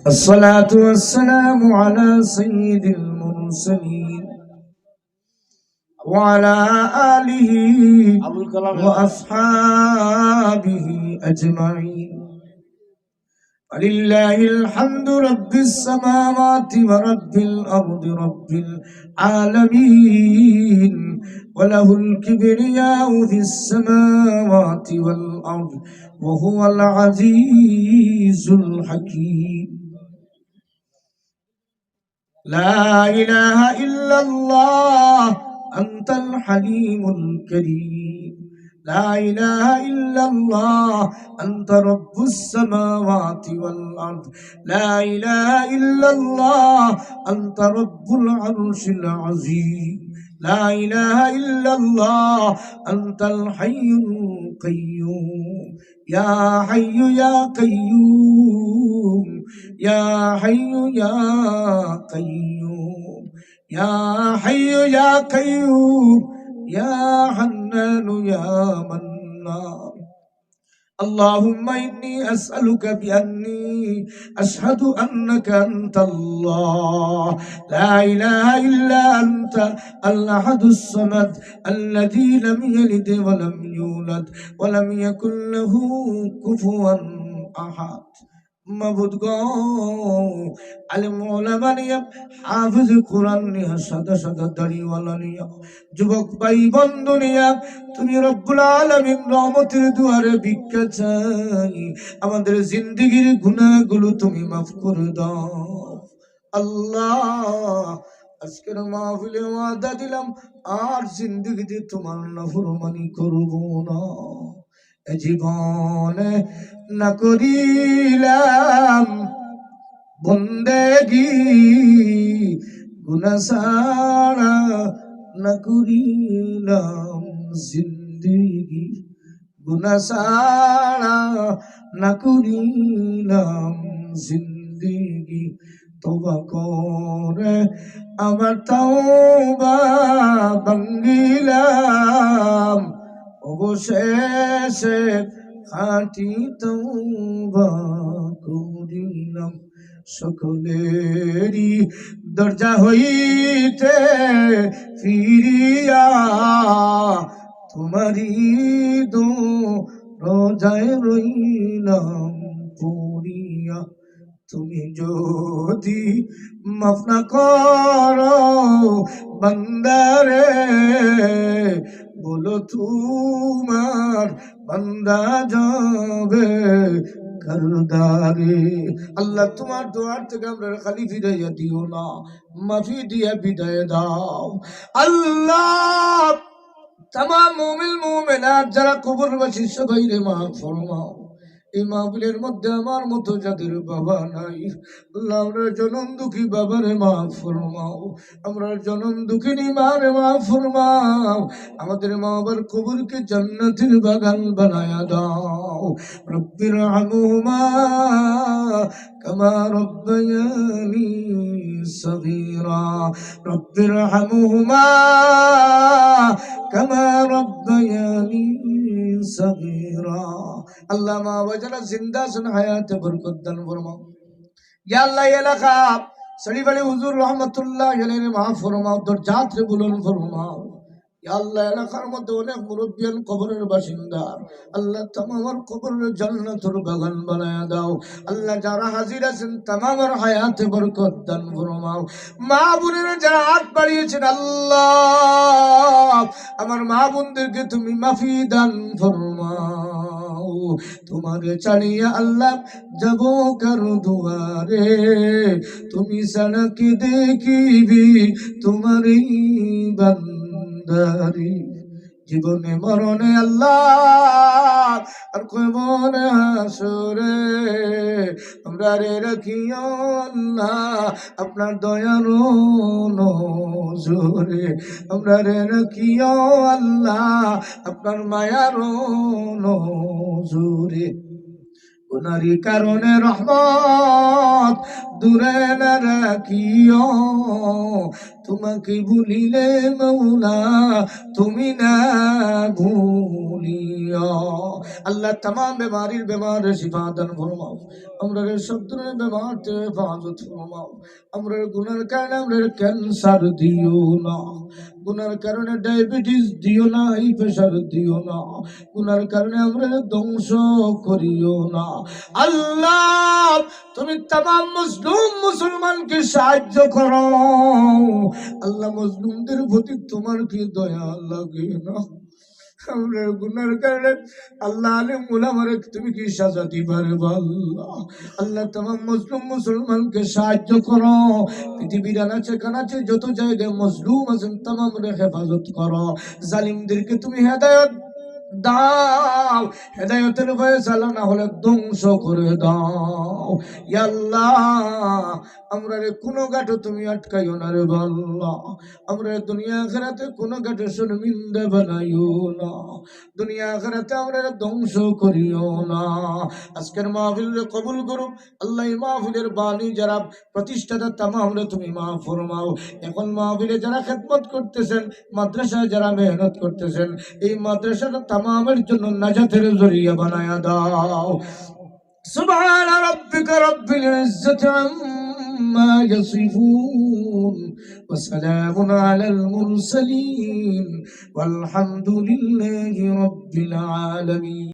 الصلاة والسلام على سيد المرسلين وعلى آله وأصحابه أجمعين. ولله الحمد رب السماوات ورب الأرض رب العالمين، وله الكبرياء في السماوات والأرض وهو العزيز الحكيم. لا إله إلا الله أنت الحليم الكريم. لا إله إلا الله أنت رب السماوات والأرض. لا إله إلا الله أنت رب العرش العظيم. لا إله إلا الله أنت الحي القيوم. يا حي يا قيوم، يا حي يا قيوم، يا حي يا قيوم، يا حنان يا منان. اللهم إني أسألك بأني أشهد أنك أنت الله، لا إله إلا أنت الأحد الصمد الذي لم يلد ولم يولد ولم يكن له كفوا أحد। মাবুদ গো, আলেম ওলামা নিয়া, হাফিজ কোরআন নিয়া, সাদা সাদা দাড়িওয়ালা নিয়া, যুবক ভাই বন্ধু নিয়া, তুমি রব্বুল আলামিন রহমতের দুয়ারে ভিক্ষা চাই। আমাদের জিন্দেগির গুনাহগুলো তুমি মাফ করে দাও আল্লাহ। আজকের মাহফিলে ওয়াদা দিলাম আর জিন্দেগিতে তোমার নাফরমানি করব না। জীবনে না করিলাম বন্দেগি, গুনাহ ছাড়া না করিলাম জিন্দেগি, গুনাহ ছাড়া না করিলাম জিন্দেগি। তওবা করে আমার তওবা ভাঙ্গিলাম, অবশেষে খাঁটি তওবা করিলাম। সকলেরই দরজা হইতে ফিরিয়া তোমারই দরজায় রইলাম পড়িয়া। তুমি যদি মাফ না করো বান্দারে, বলো তোমার বান্দা যাবে কারদারে। আল্লাহ তোমার দোয়ার থেকে আমরা খালি ফিরাইয়া দিও না, মাফি দিয়া বিদায় দাও আল্লাহ। তামাম মুমিন মুমিনাত যারা কবরবাসী সবাইরে মাফ ফরমাও। এই মাহফিলের মধ্যে আমার মতো যাদের বাবা নাই, আল্লাহ আমরা জনম দুঃখী বাবারে মাফ ফরমাও, আমরা জনম দুঃখিনী মারে মাফ ফরমাও। আমাদের মা বাবার কবরকে জান্নাতের বাগান বানায়া দাও। রব্বির হামহুমা কামা রব্বায়ানি সগীরা, রব্বির হামহুমা কামা রব্বায়ানি সগীরা। আল্লাহ মা বাবারা জিন্দা সুন হায়াতে বরকত দান ফরমাও। ইয়া আল্লাহ এলাকা সরিবালি হুজুর রহমাতুল্লাহ আলাইহি মাফ ফরমাও, দরজাত রে বুলন্দ ফরমাও। ইয়া আল্লাহ এলাকার মধ্যে অনেক মুরব্বিয়ান কবরের বাসিন্দা, আল্লাহ তামামের কবরের জান্নাতের বাগান বানায়া দাও। আল্লাহ যারা হাজির আছেন তামামের হায়াতে বরকত দান ফরমাও। মা বোনেরা যারা হাত বাড়িয়েছেন আল্লাহ আমার মা বোনদেরকে তুমি মাফি দান ফরমাও। তোমারে ছাড়িয়া আল্লাহ যাব কার দুয়ারে, তুমি ছাড়া কে দেখিবি তোমারই বান্দারি। জীবনে মরণে আল্লাহ আর কবরে হাসরে আমরা রে রাখিও আল্লাহ আপনার দয়ার নজরে। আমরা রে রাখিও আল্লাহ আপনার মায়ার নজরে। গুনারি কারণে রহমত দূরে না রাখিও, তোমাকে ভুলিলে মৌলা তুমি না ভুলিয়া। আল্লাহ तमाम बीमारीर बीमार शिफा दान फरमाओ, আমরা সব ধরনের বেমার থেকে হেফাজত ফরমাও। আমরা গুনার কারণে আমরা ক্যান্সার দিও না, গুনার কারণে ডায়াবেটিস দিও না, হাই প্রেসার দিও না, গুনার কারণে আমরা ধ্বংস করিও না। আল্লাহ তুমি तमाम মুসলিম মুসলমানকে সাহায্য করো। আল্লাহ মুসলিমদের প্রতি তোমার কি দয়া লাগে না? আমরা গুনার কারণে আল্লাহ আলিম উলামারে তুমি কি সাজা দিবার আল্লাহ। আল্লাহ तमाम মুসলিম মুসলমানকে সাহায্য করো। পৃথিবীর আনাচে কানাচে যত জায়গায় মজলুম আছেন तमाम রে হেফাজত করো। জালিমদেরকে তুমি হেদায়েত দাও, হেদায়েতের ফয়সালা না হলে ধ্বংস করে দাও। ইয়া আল্লাহ আমরা রে কোন গাটো তুমি আটকাইও না রে আল্লাহ। আমরা দুনিয়া আখিরাতে কোন গাটো শর্মিন্দা বানাইও না, দুনিয়া আখিরাতে আমরা ধ্বংস করিও না। আজকের মাহফিল কবুল করুন আল্লাহ। এই মাহফিলের বাণী যারা প্রতিষ্ঠাতা तमाम রে তুমি মাফ ফরমাও। এখন মাহফিলে যারা খেদমত করতেছেন, মাদ্রাসায় যারা মেহনত করতেছেন, এই মাদ্রাসাটা तमामेর জন্য নাজাতের জরিয়া বানায়া দাও। সুবহান রাব্বিকা রাব্বিল ইজ্জাতি আম্মা ইয়াসিফুন ওয়া সালামুন আলাল মুরসালিন ওয়াল হামদুলিল্লাহি রাব্বিল আলামিন।